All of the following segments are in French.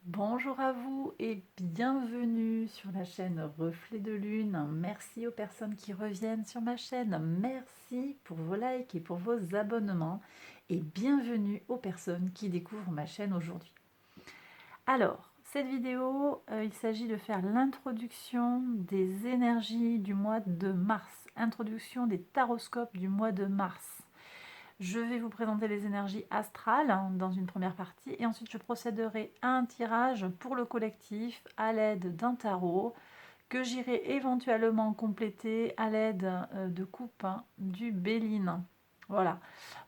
Bonjour à vous et bienvenue sur la chaîne Reflet de Lune. Merci aux personnes qui reviennent sur ma chaîne. Merci pour vos likes et pour vos abonnements. Et bienvenue aux personnes qui découvrent ma chaîne aujourd'hui. Alors, cette vidéo, il s'agit de faire l'introduction des énergies du mois de mars. Introduction des taroscopes du mois de mars. Je vais vous présenter les énergies astrales dans une première partie et ensuite je procéderai à un tirage pour le collectif à l'aide d'un tarot que j'irai éventuellement compléter à l'aide de coupes du Béline. Voilà,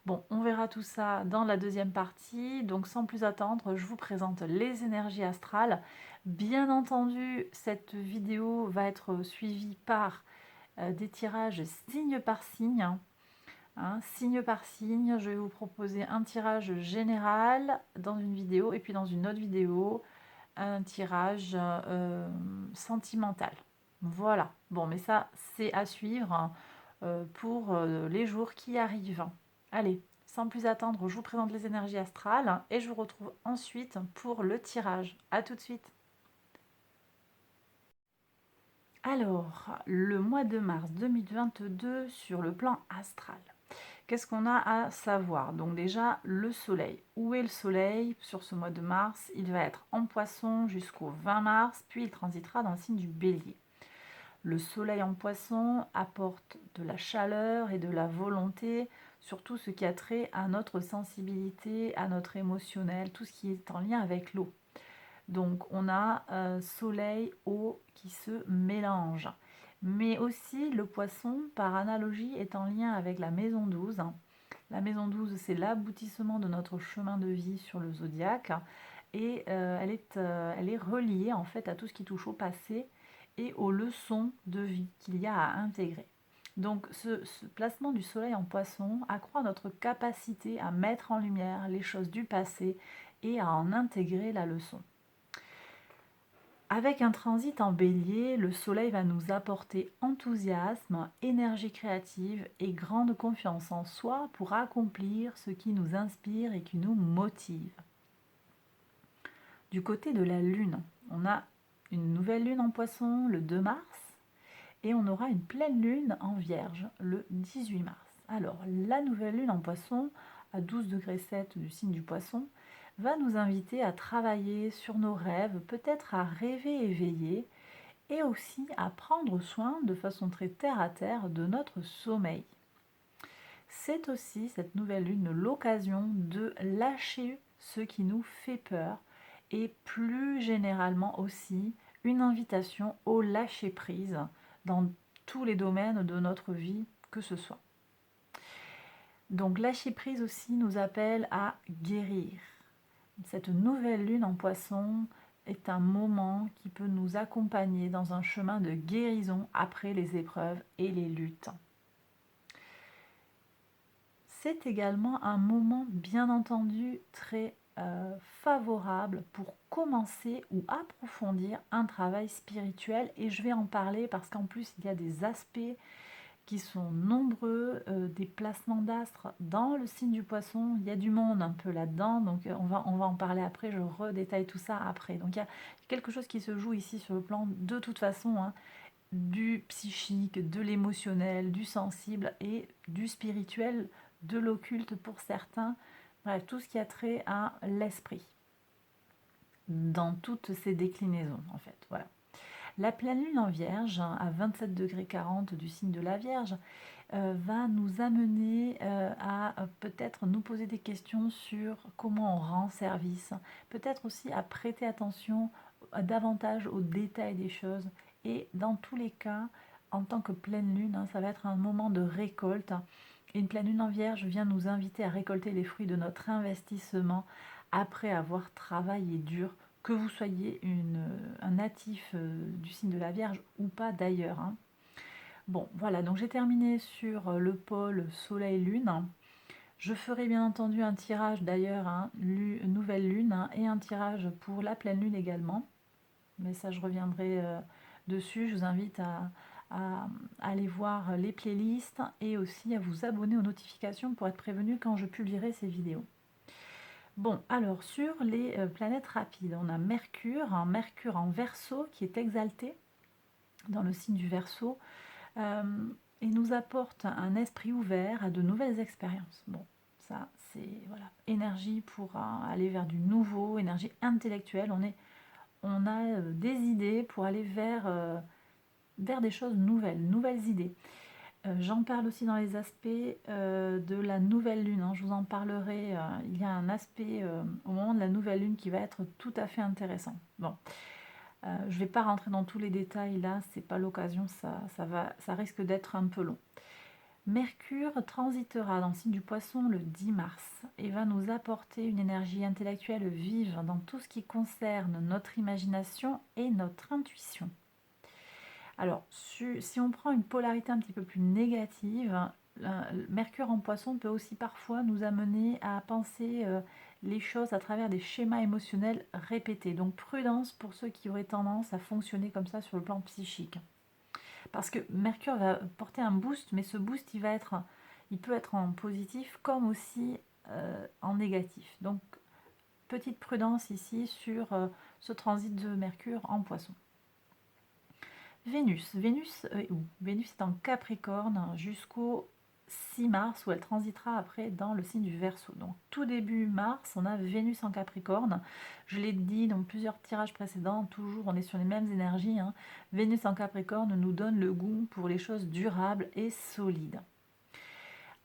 bon, on verra tout ça dans la deuxième partie, donc sans plus attendre, je vous présente les énergies astrales. Bien entendu, cette vidéo va être suivie par des tirages signe par signe, signe par signe. Je vais vous proposer un tirage général dans une vidéo et puis dans une autre vidéo, un tirage sentimental. Voilà, bon, mais ça, c'est à suivre pour les jours qui arrivent. Allez, sans plus attendre, je vous présente les énergies astrales et je vous retrouve ensuite pour le tirage. A tout de suite. Alors, le mois de mars 2022 sur le plan astral. Qu'est-ce qu'on a à savoir? Donc déjà, le soleil. Où est le soleil sur ce mois de mars? Il va être en poisson jusqu'au 20 mars, puis il transitera dans le signe du bélier. Le soleil en poisson apporte de la chaleur et de la volonté, surtout ce qui a trait à notre sensibilité, à notre émotionnel, tout ce qui est en lien avec l'eau. Donc on a soleil, eau qui se mélangent. Mais aussi le poisson, par analogie, est en lien avec la maison 12. La maison 12, c'est l'aboutissement de notre chemin de vie sur le zodiaque. Et elle est reliée en fait à tout ce qui touche au passé et aux leçons de vie qu'il y a à intégrer. Donc ce placement du soleil en poisson accroît notre capacité à mettre en lumière les choses du passé et à en intégrer la leçon. Avec un transit en bélier, le soleil va nous apporter enthousiasme, énergie créative et grande confiance en soi pour accomplir ce qui nous inspire et qui nous motive. Du côté de la lune, on a une nouvelle lune en poisson le 2 mars et on aura une pleine lune en vierge le 18 mars. Alors la nouvelle lune en poisson à 12 degrés 7 du signe du poisson va nous inviter à travailler sur nos rêves, peut-être à rêver éveillé et aussi à prendre soin de façon très terre à terre de notre sommeil. C'est aussi cette nouvelle lune l'occasion de lâcher ce qui nous fait peur et plus généralement aussi une invitation au lâcher prise dans tous les domaines de notre vie que ce soit. Donc lâcher prise aussi nous appelle à guérir. Cette nouvelle lune en poisson est un moment qui peut nous accompagner dans un chemin de guérison après les épreuves et les luttes. C'est également un moment, bien entendu, très favorable pour commencer ou approfondir un travail spirituel. Et je vais en parler parce qu'en plus, il y a des aspects qui sont nombreux, des placements d'astres dans le signe du poisson. Il y a du monde un peu là-dedans, donc on va en parler après, je redétaille tout ça après. Donc il y a quelque chose qui se joue ici sur le plan de toute façon, du psychique, de l'émotionnel, du sensible et du spirituel, de l'occulte pour certains, bref, tout ce qui a trait à l'esprit, dans toutes ses déclinaisons en fait, voilà. La pleine lune en vierge, à 27 degrés 40 du signe de la Vierge, va nous amener à peut-être nous poser des questions sur comment on rend service, peut-être aussi à prêter attention davantage aux détails des choses. Et dans tous les cas, en tant que pleine lune, ça va être un moment de récolte. Une pleine lune en vierge vient nous inviter à récolter les fruits de notre investissement après avoir travaillé dur, que vous soyez un natif du signe de la Vierge ou pas d'ailleurs. Bon, voilà, donc j'ai terminé sur le pôle Soleil-Lune. Je ferai bien entendu un tirage d'ailleurs, nouvelle lune, et un tirage pour la pleine lune également. Mais ça, je reviendrai dessus. Je vous invite à aller voir les playlists et aussi à vous abonner aux notifications pour être prévenu quand je publierai ces vidéos. Bon, alors sur les planètes rapides, on a Mercure, un Mercure en Verseau qui est exalté dans le signe du Verseau et nous apporte un esprit ouvert à de nouvelles expériences. Bon, ça c'est voilà, énergie pour aller vers du nouveau, énergie intellectuelle. On a des idées pour aller vers des choses nouvelles, nouvelles idées. J'en parle aussi dans les aspects de la nouvelle lune, hein. Je vous en parlerai. Il y a un aspect au moment de la nouvelle lune qui va être tout à fait intéressant. Bon, je ne vais pas rentrer dans tous les détails là, c'est pas l'occasion, ça risque d'être un peu long. Mercure transitera dans le signe du Poisson le 10 mars et va nous apporter une énergie intellectuelle vive dans tout ce qui concerne notre imagination et notre intuition. Alors, si on prend une polarité un petit peu plus négative, Mercure en Poisson peut aussi parfois nous amener à penser les choses à travers des schémas émotionnels répétés. Donc prudence pour ceux qui auraient tendance à fonctionner comme ça sur le plan psychique. Parce que Mercure va porter un boost, mais ce boost, il peut être en positif comme aussi en négatif. Donc, petite prudence ici sur ce transit de Mercure en Poisson. Vénus est où? Vénus est en Capricorne jusqu'au 6 mars où elle transitera après dans le signe du Verseau. Donc tout début mars, on a Vénus en Capricorne. Je l'ai dit dans plusieurs tirages précédents, toujours on est sur les mêmes énergies, hein. Vénus en Capricorne nous donne le goût pour les choses durables et solides.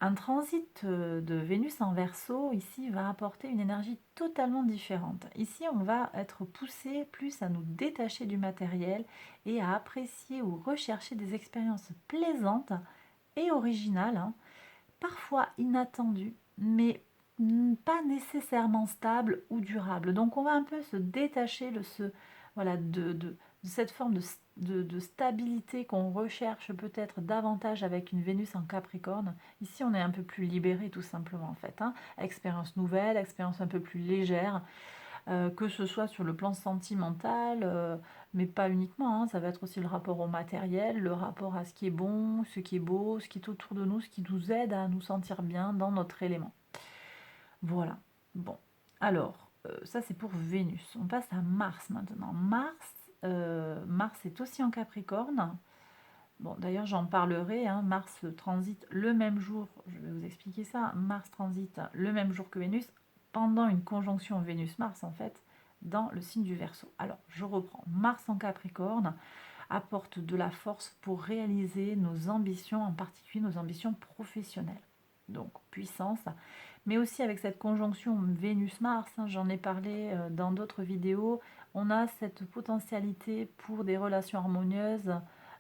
Un transit de Vénus en Verseau ici va apporter une énergie totalement différente. Ici, on va être poussé plus à nous détacher du matériel et à apprécier ou rechercher des expériences plaisantes et originales, hein, parfois inattendues, mais pas nécessairement stables ou durables. Donc on va un peu se détacher voilà, de cette forme de stabilité qu'on recherche peut-être davantage avec une Vénus en Capricorne. Ici, on est un peu plus libéré tout simplement en fait, hein. Expérience nouvelle, expérience un peu plus légère, que ce soit sur le plan sentimental, mais pas uniquement, hein. Ça va être aussi le rapport au matériel, le rapport à ce qui est bon, ce qui est beau, ce qui est autour de nous, ce qui nous aide à nous sentir bien dans notre élément. Voilà. Bon, alors, ça c'est pour Vénus. On passe à Mars maintenant. Mars est aussi en Capricorne. Bon, d'ailleurs, j'en parlerai, hein. Mars transite le même jour, je vais vous expliquer ça. Mars transite le même jour que Vénus, pendant une conjonction Vénus-Mars, en fait, dans le signe du Verseau. Alors, je reprends. Mars en Capricorne apporte de la force pour réaliser nos ambitions, en particulier nos ambitions professionnelles. Donc, puissance, mais aussi avec cette conjonction Vénus-Mars, hein, j'en ai parlé dans d'autres vidéos, on a cette potentialité pour des relations harmonieuses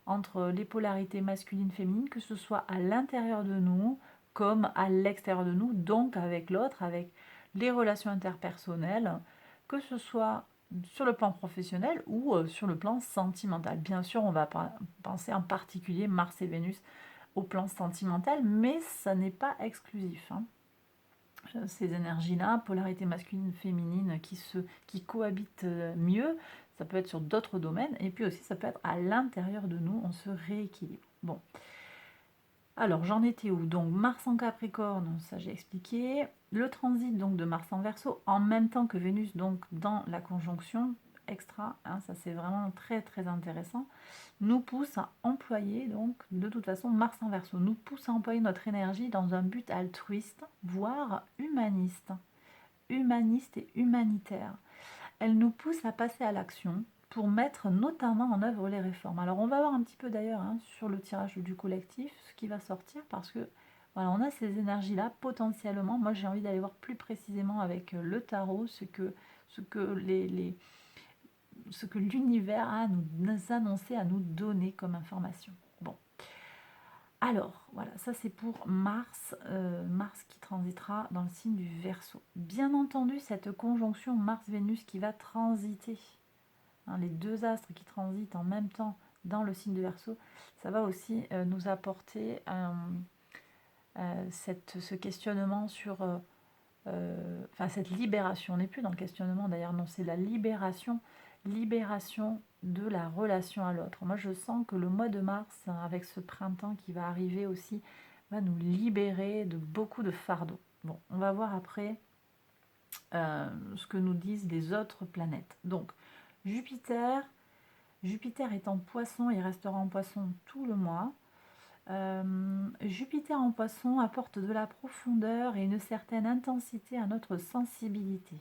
entre les polarités masculines-féminines, que ce soit à l'intérieur de nous comme à l'extérieur de nous, donc avec l'autre, avec les relations interpersonnelles, que ce soit sur le plan professionnel ou sur le plan sentimental. Bien sûr, on va penser en particulier Mars et Vénus au plan sentimental, mais ça n'est pas exclusif, hein. Ces énergies-là, polarité masculine-féminine qui cohabitent mieux, ça peut être sur d'autres domaines, et puis aussi ça peut être à l'intérieur de nous, on se rééquilibre. Bon, alors j'en étais où? Donc Mars en Capricorne, ça j'ai expliqué. Le transit donc de Mars en Verseau, en même temps que Vénus donc dans la conjonction extra, hein, ça c'est vraiment très très intéressant, nous pousse à employer, donc de toute façon Mars en Verseau, nous pousse à employer notre énergie dans un but altruiste, voire humaniste, humaniste et humanitaire. Elle nous pousse à passer à l'action pour mettre notamment en œuvre les réformes. Alors on va voir un petit peu d'ailleurs, hein, sur le tirage du collectif ce qui va sortir, parce que voilà, on a ces énergies-là potentiellement. Moi j'ai envie d'aller voir plus précisément avec le tarot ce que l'univers a à nous annoncer, à nous donner comme information. Bon, alors voilà, ça c'est pour Mars, Mars qui transitera dans le signe du Verseau. Bien entendu, cette conjonction Mars-Vénus qui va transiter, hein, les deux astres qui transitent en même temps dans le signe du Verseau, ça va aussi nous apporter ce questionnement sur cette libération. On n'est plus dans le questionnement d'ailleurs, non, c'est la libération de la relation à l'autre. Moi je sens que le mois de mars, avec ce printemps qui va arriver aussi, va nous libérer de beaucoup de fardeaux. Bon, on va voir après ce que nous disent les autres planètes. Donc, Jupiter, Jupiter est en Poisson, il restera en Poisson tout le mois. Jupiter en Poisson apporte de la profondeur et une certaine intensité à notre sensibilité.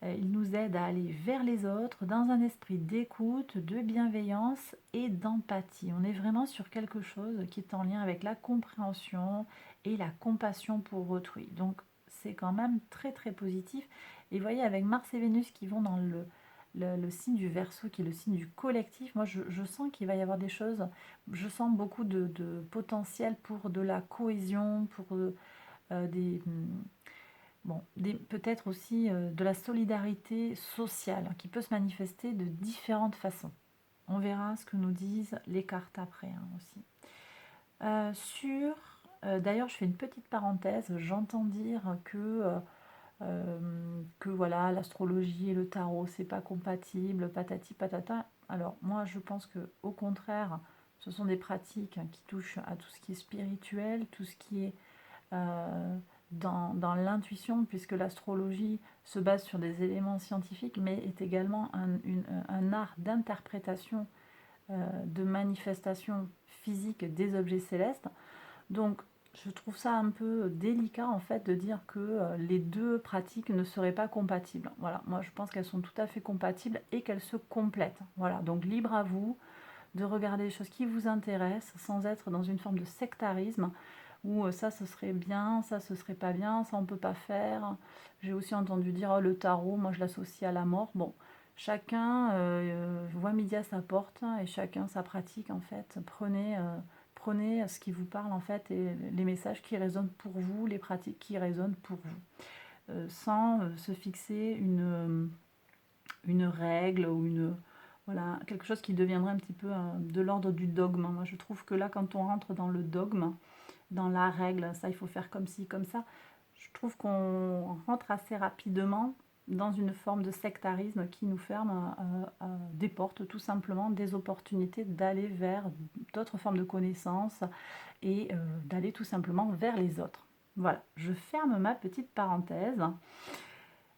Il nous aide à aller vers les autres dans un esprit d'écoute, de bienveillance et d'empathie. On est vraiment sur quelque chose qui est en lien avec la compréhension et la compassion pour autrui. Donc c'est quand même très très positif. Et vous voyez, avec Mars et Vénus qui vont dans le signe du Verseau, qui est le signe du collectif, moi je sens qu'il va y avoir des choses, je sens beaucoup de potentiel pour de la cohésion, pour des... Bon, peut-être aussi de la solidarité sociale qui peut se manifester de différentes façons. On verra ce que nous disent les cartes après aussi. D'ailleurs, je fais une petite parenthèse, j'entends dire que voilà, l'astrologie et le tarot, c'est pas compatible, patati patata. Alors moi, je pense que au contraire, ce sont des pratiques qui touchent à tout ce qui est spirituel, tout ce qui est dans l'intuition, puisque l'astrologie se base sur des éléments scientifiques, mais est également un art d'interprétation, de manifestation physique des objets célestes. Donc, je trouve ça un peu délicat en fait de dire que les deux pratiques ne seraient pas compatibles. Voilà, moi je pense qu'elles sont tout à fait compatibles et qu'elles se complètent. Voilà, donc libre à vous de regarder les choses qui vous intéressent sans être dans une forme de sectarisme où ça ce serait bien, ça ce serait pas bien, ça on peut pas faire. J'ai aussi entendu dire oh, le tarot, moi je l'associe à la mort. Bon, chacun voit midi à sa porte et chacun sa pratique en fait. Prenez ce qui vous parle en fait et les messages qui résonnent pour vous, les pratiques qui résonnent pour vous, sans se fixer une règle ou voilà, quelque chose qui deviendrait un petit peu de l'ordre du dogme. Moi je trouve que là quand on rentre dans le dogme, dans la règle, ça il faut faire comme ci, comme ça, je trouve qu'on rentre assez rapidement dans une forme de sectarisme qui nous ferme des portes, tout simplement, des opportunités d'aller vers d'autres formes de connaissances et d'aller tout simplement vers les autres. Voilà, je ferme ma petite parenthèse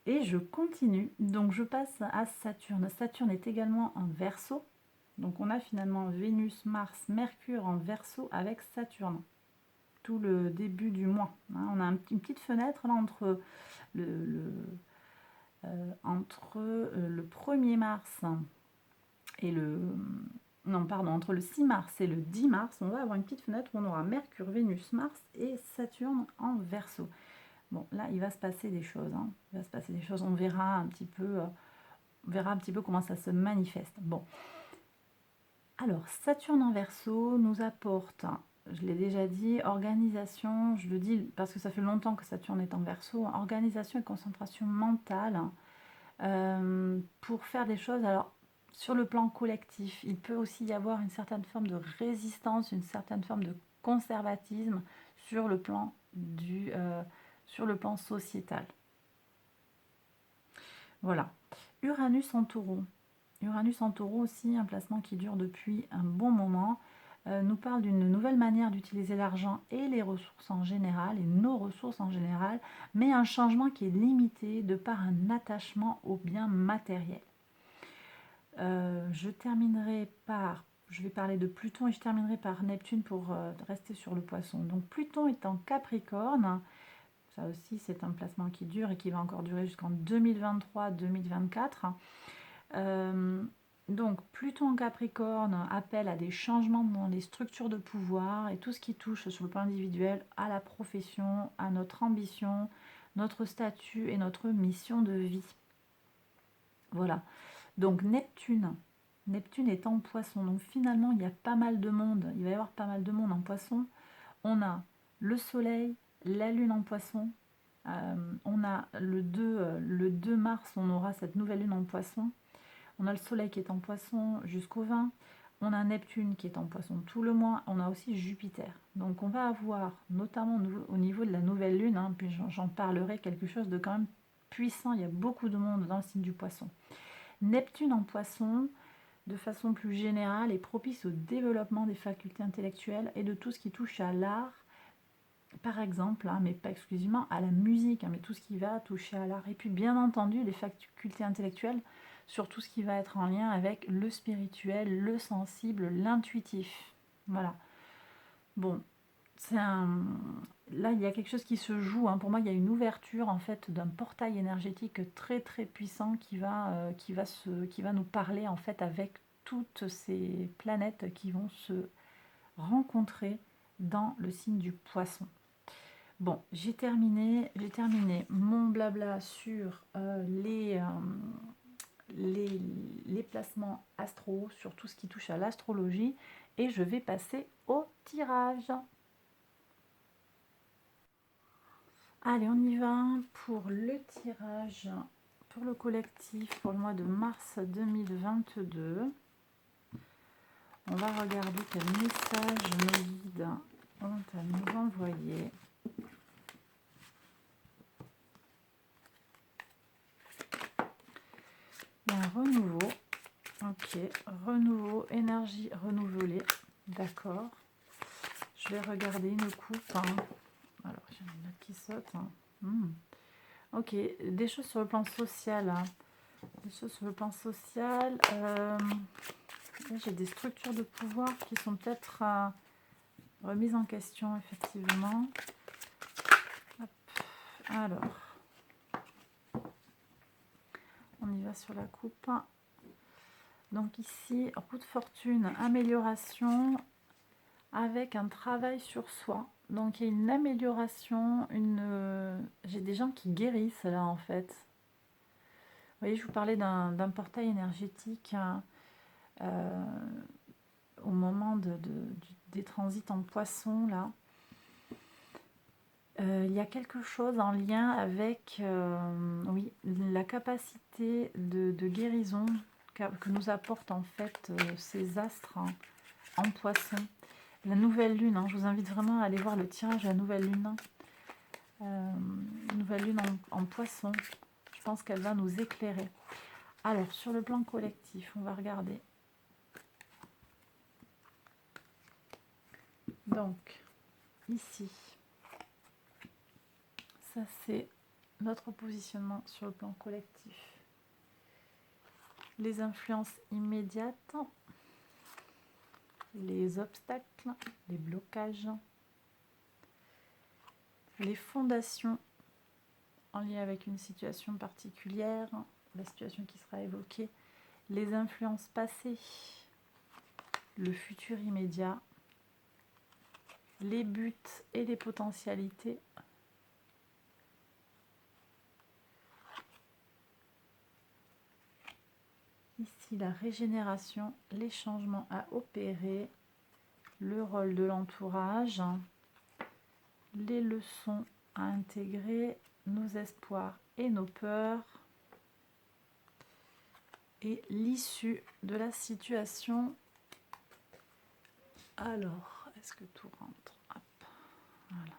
et je continue. Donc je passe à Saturne. Saturne est également en Verseau. Donc on a finalement Vénus, Mars, Mercure en Verseau avec Saturne. Tout le début du mois. On a une petite fenêtre là entre le 1er mars et entre le 6 mars et le 10 mars, on va avoir une petite fenêtre où on aura Mercure, Vénus, Mars et Saturne en Verseau. Bon, là, il va se passer des choses. Il va se passer des choses. On verra un petit peu comment ça se manifeste. Bon. Alors, Saturne en Verseau nous apporte, je l'ai déjà dit, organisation, je le dis parce que ça fait longtemps que Saturne est en Verseau, organisation et concentration mentale pour faire des choses. Alors, sur le plan collectif, il peut aussi y avoir une certaine forme de résistance, une certaine forme de conservatisme sur le plan sociétal. Voilà. Uranus en Taureau. Uranus en Taureau aussi, un placement qui dure depuis un bon moment, nous parle d'une nouvelle manière d'utiliser l'argent et les ressources en général, et nos ressources en général, mais un changement qui est limité de par un attachement aux biens matériels. Je vais parler de Pluton et je terminerai par Neptune pour rester sur le Poisson. Donc Pluton est en Capricorne, ça aussi c'est un placement qui dure et qui va encore durer jusqu'en 2023-2024. Donc Pluton en Capricorne appelle à des changements dans les structures de pouvoir et tout ce qui touche sur le plan individuel à la profession, à notre ambition, notre statut et notre mission de vie. Voilà. Donc Neptune est en Poisson. Donc finalement, il y a pas mal de monde. Il va y avoir pas mal de monde en Poisson. On a le Soleil, la Lune en Poisson. On a le 2 mars, on aura cette nouvelle Lune en Poisson. On a le Soleil qui est en Poisson jusqu'au 20. On a Neptune qui est en Poisson tout le mois. On a aussi Jupiter. Donc on va avoir, notamment au niveau de la nouvelle Lune, puis j'en parlerai, quelque chose de quand même puissant. Il y a beaucoup de monde dans le signe du Poisson. Neptune en Poisson, de façon plus générale, est propice au développement des facultés intellectuelles et de tout ce qui touche à l'art, par exemple, hein, mais pas exclusivement à la musique, hein, mais tout ce qui va toucher à l'art. Et puis bien entendu, les facultés intellectuelles sur tout ce qui va être en lien avec le spirituel, le sensible, l'intuitif. Voilà. Bon, c'est un... Là, il y a quelque chose qui se joue, hein. Pour moi, il y a une ouverture en fait d'un portail énergétique très très puissant qui va nous parler en fait avec toutes ces planètes qui vont se rencontrer dans le signe du poisson. Bon, j'ai terminé mon blabla sur les placements astro, sur tout ce qui touche à l'astrologie, et je vais passer au tirage. Allez, on y va pour le tirage pour le collectif pour le mois de mars 2022. On va regarder quel message nos guides ont à nous envoyer. Il y a un renouveau. Ok, renouveau, énergie renouvelée. D'accord. Je vais regarder une coupe. Hein. Alors, j'ai une note qui saute. Hein. Ok, des choses sur le plan social. Hein. Des choses sur le plan social. Là, j'ai des structures de pouvoir qui sont peut-être remises en question, effectivement. Hop. Alors, on y va sur la coupe. Donc ici, roue de fortune, amélioration avec un travail sur soi. Donc il y a une amélioration, j'ai des gens qui guérissent là en fait. Vous voyez, je vous parlais d'un portail énergétique au moment des transits en poisson là. Il y a quelque chose en lien avec oui, la capacité de guérison que nous apportent en fait ces astres en poisson. La nouvelle lune, hein, je vous invite vraiment à aller voir le tirage de la nouvelle lune. Nouvelle lune en poisson, je pense qu'elle va nous éclairer. Alors, sur le plan collectif, on va regarder. Donc, ici, ça c'est notre positionnement sur le plan collectif. Les influences immédiates, les obstacles, les blocages, les fondations en lien avec une situation particulière, la situation qui sera évoquée, les influences passées, le futur immédiat, les buts et les potentialités, ici la régénération, les changements à opérer, le rôle de l'entourage, les leçons à intégrer, nos espoirs et nos peurs, et l'issue de la situation. Alors, est-ce que tout rentre? Hop, voilà.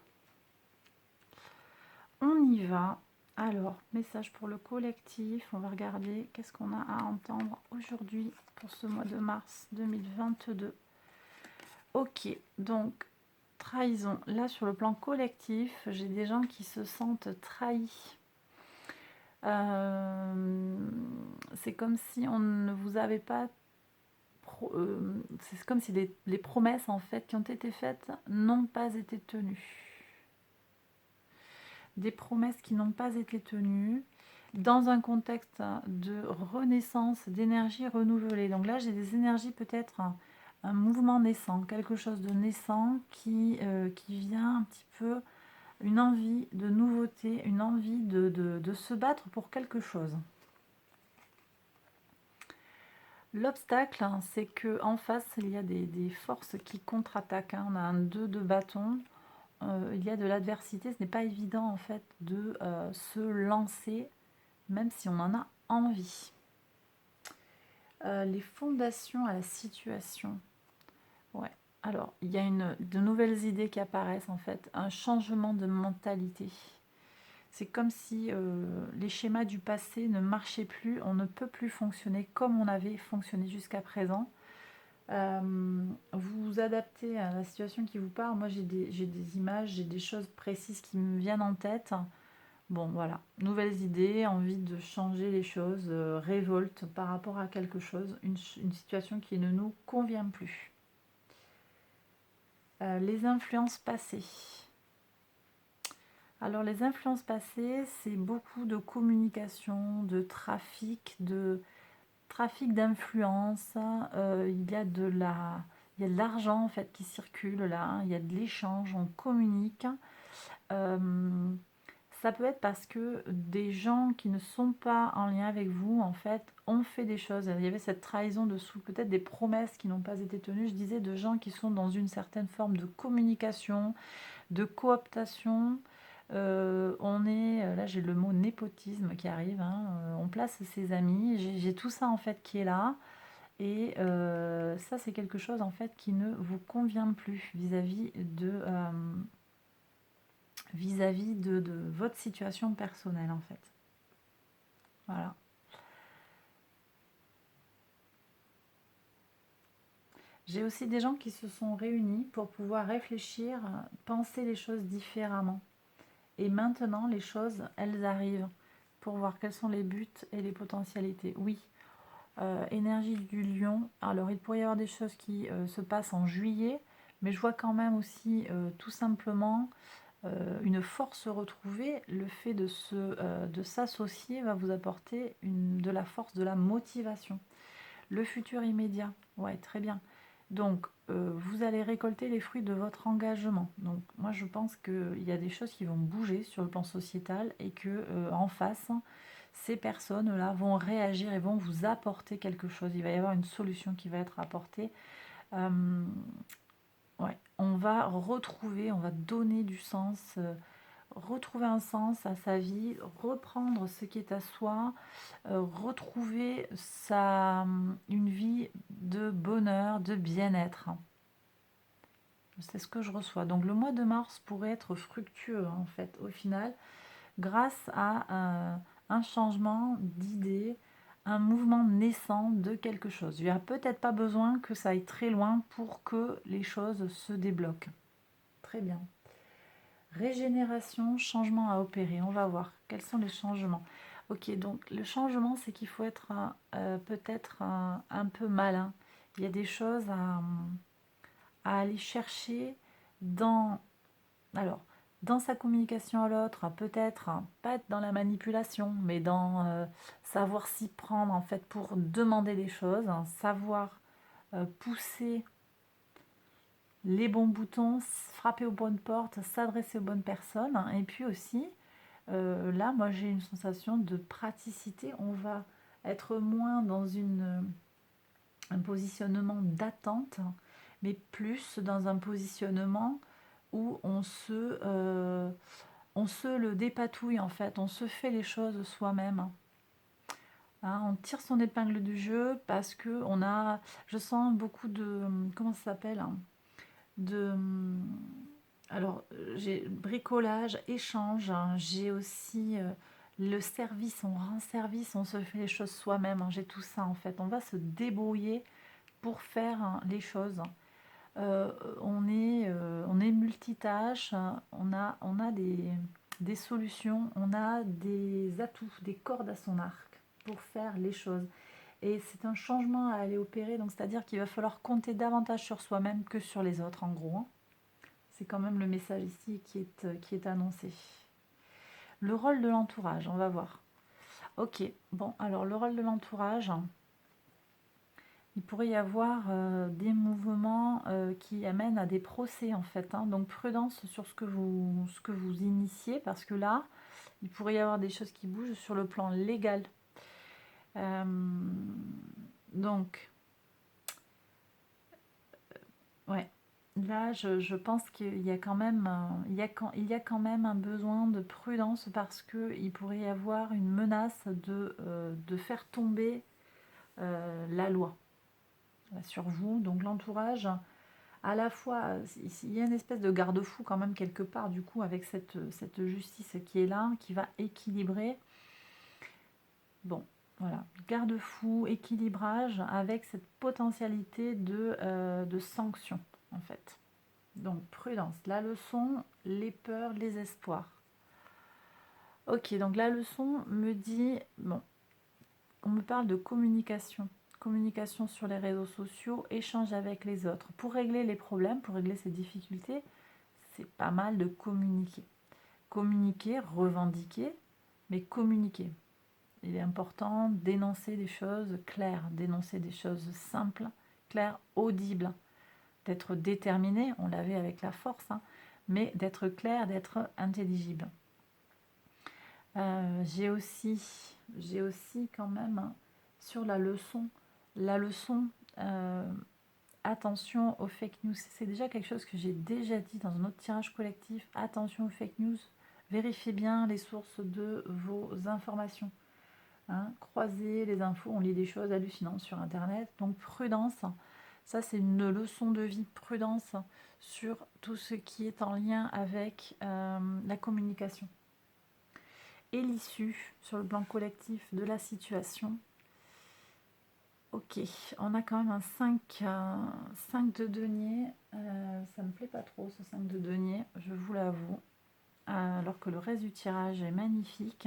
On y va. Alors, message pour le collectif. On va regarder qu'est-ce qu'on a à entendre aujourd'hui pour ce mois de mars 2022. Ok, donc trahison. Là, sur le plan collectif, j'ai des gens qui se sentent trahis. C'est comme si on ne vous avait pas... c'est comme si les promesses en fait qui ont été faites n'ont pas été tenues. Des promesses qui n'ont pas été tenues dans un contexte de renaissance, d'énergie renouvelée. Donc là, j'ai des énergies peut-être un mouvement naissant, quelque chose de naissant qui vient un petit peu, une envie de nouveauté, une envie de se battre pour quelque chose. L'obstacle, hein, c'est qu'en face, il y a des forces qui contre-attaquent. Hein. On a un 2 de bâton, il y a de l'adversité. Ce n'est pas évident en fait de se lancer, même si on en a envie. Les fondations à la situation. Ouais. Alors, il y a de nouvelles idées qui apparaissent en fait, un changement de mentalité. C'est comme si les schémas du passé ne marchaient plus, on ne peut plus fonctionner comme on avait fonctionné jusqu'à présent. Vous adaptez à la situation qui vous parle. Moi, j'ai des images, j'ai des choses précises qui me viennent en tête. Bon, voilà. Nouvelles idées, envie de changer les choses, révolte par rapport à quelque chose, une situation qui ne nous convient plus. Les influences passées. Alors, les influences passées, c'est beaucoup de communication, de trafic d'influence. Il y a de l'argent en fait qui circule là, hein. Il y a de l'échange, on communique. Ça peut être parce que des gens qui ne sont pas en lien avec vous en fait ont fait des choses. Il y avait cette trahison dessous, peut-être des promesses qui n'ont pas été tenues. Je disais de gens qui sont dans une certaine forme de communication, de cooptation. Là j'ai le mot népotisme qui arrive, hein. On place ses amis, j'ai tout ça en fait qui est là. Et ça, c'est quelque chose en fait qui ne vous convient plus vis-à-vis de votre situation personnelle en fait. Voilà. J'ai aussi des gens qui se sont réunis pour pouvoir réfléchir, penser les choses différemment. Et maintenant, les choses, elles arrivent pour voir quels sont les buts et les potentialités. Oui, énergie du lion. Alors, il pourrait y avoir des choses qui se passent en juillet, mais je vois quand même aussi tout simplement une force retrouvée. Le fait de s'associer va vous apporter de la force, de la motivation. Le futur immédiat, ouais, très bien. Donc, vous allez récolter les fruits de votre engagement. Donc, moi, je pense qu'il y a des choses qui vont bouger sur le plan sociétal et que en face, ces personnes-là vont réagir et vont vous apporter quelque chose. Il va y avoir une solution qui va être apportée. Ouais, on va donner du sens, retrouver un sens à sa vie, reprendre ce qui est à soi, retrouver une vie de bonheur, de bien-être. C'est ce que je reçois. Donc le mois de mars pourrait être fructueux en fait au final, grâce à un changement d'idée, un mouvement naissant de quelque chose. Il n'y a peut-être pas besoin que ça aille très loin pour que les choses se débloquent. Très bien. Régénération, changement à opérer. On va voir quels sont les changements. Ok, donc le changement, c'est qu'il faut être peut-être un peu malin. Il y a des choses à aller chercher dans, alors, dans sa communication à l'autre, peut-être pas être dans la manipulation, mais dans savoir s'y prendre en fait pour demander des choses, savoir pousser les bons boutons, frapper aux bonnes portes, s'adresser aux bonnes personnes. Et puis aussi, là, moi j'ai une sensation de praticité. On va être moins dans un positionnement d'attente, mais plus dans un positionnement où on se le dépatouille en fait, on se fait les choses soi-même. Hein, on tire son épingle du jeu parce que je sens beaucoup de, comment ça s'appelle, hein, de, alors j'ai bricolage, échange, hein, j'ai aussi le service, on rend service, on se fait les choses soi-même, hein, j'ai tout ça en fait, on va se débrouiller pour faire les choses. On est multitâche, on a des solutions, on a des atouts, des cordes à son arc pour faire les choses. Et c'est un changement à aller opérer, donc c'est-à-dire qu'il va falloir compter davantage sur soi-même que sur les autres, en gros, hein. C'est quand même le message ici qui est annoncé. Le rôle de l'entourage, on va voir. Ok, bon, alors le rôle de l'entourage, il pourrait y avoir des mouvements qui amènent à des procès en fait, hein. Donc prudence sur ce que vous initiez, parce que là, il pourrait y avoir des choses qui bougent sur le plan légal. Donc, ouais, là, je pense qu'il y a quand même, il y a quand même un besoin de prudence parce qu'il pourrait y avoir une menace de faire tomber la loi sur vous. Donc l'entourage, à la fois, il y a une espèce de garde-fou quand même quelque part, du coup, avec cette justice qui est là, qui va équilibrer. Bon, Voilà, garde-fou, équilibrage avec cette potentialité de sanction en fait. Donc prudence, la leçon, les peurs, les espoirs. Ok, donc la leçon me dit, bon, on me parle de communication. Communication sur les réseaux sociaux, échange avec les autres. Pour régler les problèmes, pour régler ces difficultés, c'est pas mal de communiquer. Communiquer, revendiquer, mais communiquer. Il est important d'énoncer des choses claires, d'énoncer des choses simples, claires, audibles, d'être déterminé, on l'avait avec la force, hein, mais d'être clair, d'être intelligible. J'ai aussi quand même hein, sur la leçon, attention aux fake news. C'est déjà quelque chose que j'ai déjà dit dans un autre tirage collectif. Attention aux fake news. Vérifiez bien les sources de vos informations. Hein. Croisez les infos, on lit des choses hallucinantes sur Internet. Donc prudence. Ça, c'est une leçon de vie. Prudence sur tout ce qui est en lien avec la communication. Et l'issue sur le plan collectif de la situation. Ok, on a quand même un 5 de denier. Ça me plaît pas trop ce 5 de denier, je vous l'avoue. Alors que le reste du tirage est magnifique.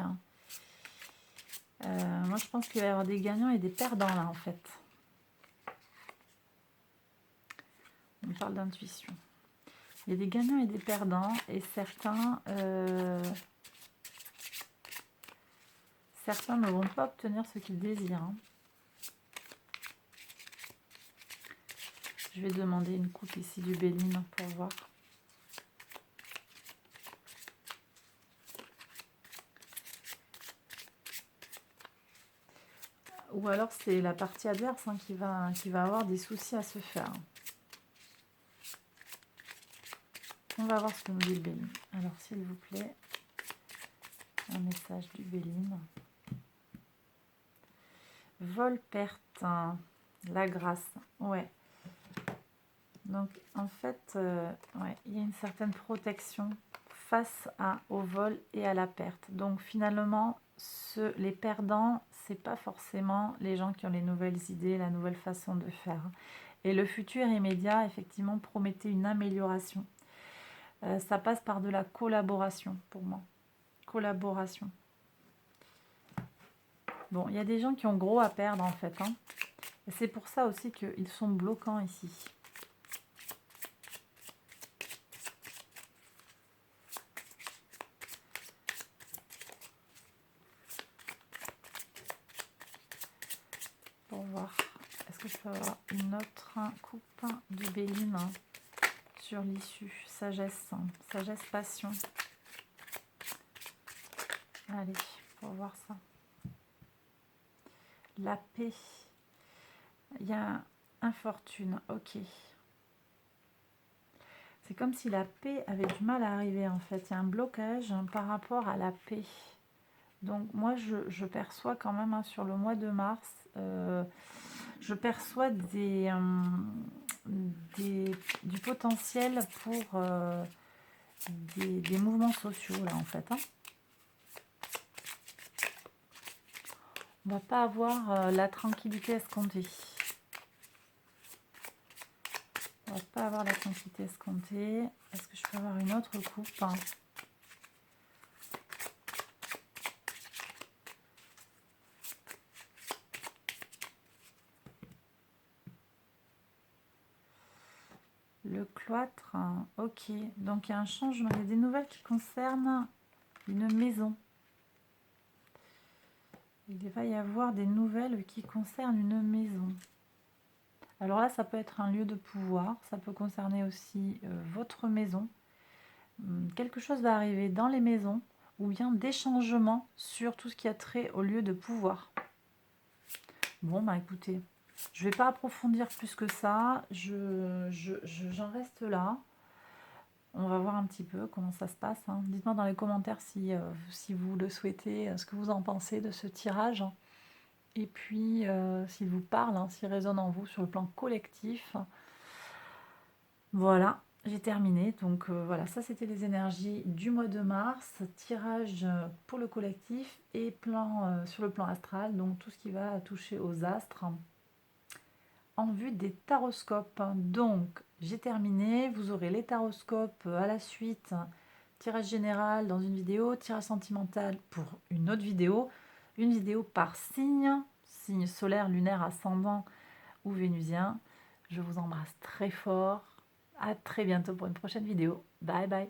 Moi je pense qu'il va y avoir des gagnants et des perdants là en fait. On parle d'intuition. Il y a des gagnants et des perdants et certains ne vont pas obtenir ce qu'ils désirent. Hein. Je vais demander une coupe ici du Béline pour voir. Ou alors c'est la partie adverse hein, qui va avoir des soucis à se faire. On va voir ce que nous dit le Béline. Alors s'il vous plaît, un message du Béline. Vol, perte, la grâce. Ouais. Donc en fait, ouais, il y a une certaine protection face au vol et à la perte. Donc finalement, les perdants, c'est pas forcément les gens qui ont les nouvelles idées, la nouvelle façon de faire. Et le futur immédiat, effectivement, promettait une amélioration. Ça passe par de la collaboration pour moi. Collaboration. Bon, il y a des gens qui ont gros à perdre en fait. Hein. Et c'est pour ça aussi qu'ils sont bloquants ici. Pour voir, est-ce que je peux avoir une autre coupe du Béline sur l'issue? Sagesse, sagesse, passion. Allez, pour voir ça. La paix. Il y a infortune, ok. C'est comme si la paix avait du mal à arriver en fait. Il y a un blocage par rapport à la paix. Donc moi je perçois quand même hein, sur le mois de mars, je perçois du potentiel pour des mouvements sociaux là en fait. Hein. On va pas avoir la tranquillité escomptée. On va pas avoir la tranquillité escomptée. Est-ce que je peux avoir une autre coupe hein? Le cloître, ok. Donc il y a un changement, il y a des nouvelles qui concernent une maison. Il va y avoir des nouvelles qui concernent une maison. Alors là, ça peut être un lieu de pouvoir, ça peut concerner aussi votre maison. Quelque chose va arriver dans les maisons ou bien des changements sur tout ce qui a trait au lieu de pouvoir. Bon, bah écoutez, je ne vais pas approfondir plus que ça, j'en reste là. On va voir un petit peu comment ça se passe. Hein. Dites-moi dans les commentaires si vous le souhaitez, ce que vous en pensez de ce tirage. Et puis, s'il vous parle, hein, s'il résonne en vous sur le plan collectif. Voilà. j'ai terminé. Donc voilà, ça c'était les énergies du mois de mars, tirage pour le collectif et plan sur le plan astral, donc tout ce qui va toucher aux astres en vue des taroscopes. Donc j'ai terminé, vous aurez les taroscopes à la suite, tirage général dans une vidéo, tirage sentimental pour une vidéo par signe, signe solaire, lunaire, ascendant ou vénusien. Je vous embrasse très fort. À très bientôt pour une prochaine vidéo. Bye bye.